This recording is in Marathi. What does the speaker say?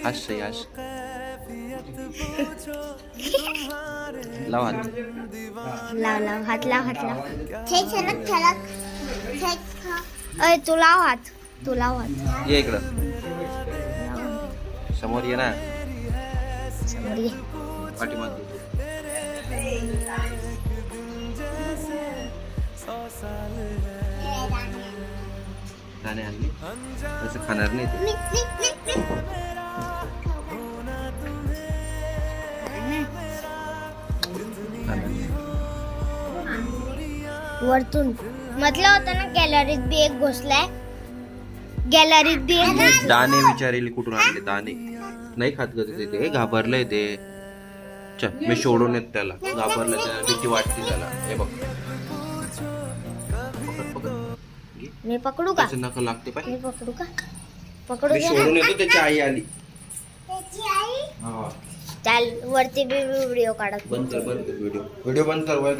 हस सही हस लाव हात लाव लाव हात लाव हात लाव छलक छलक अय तू लाव हात ये इकडं समोर ये ना समोर ये. पाठीमागे दाणे आणले तसं खाणार नाही ते. वरतून म्हटलं होतं ना गॅलरीत बी एक घुसलाय. गॅलरीत बी एक घुसलाय. दाणे विचारेल कुठून आणले दाणे नाही खात ग ते घाबरलंय ते. चल मी सोडून येत त्याला घाबरलं त्याला भीती वाटते त्याला. हे बघ पकड पकड घे. मी पकडू का त्याचं नखं लागते पाय. मी पकडू का पकडू मी दे सोडून ना. येतो त्याची आई आली. चाल वरती बी व्हिडिओ काढत बंद कर व्हिडिओ बंद कर.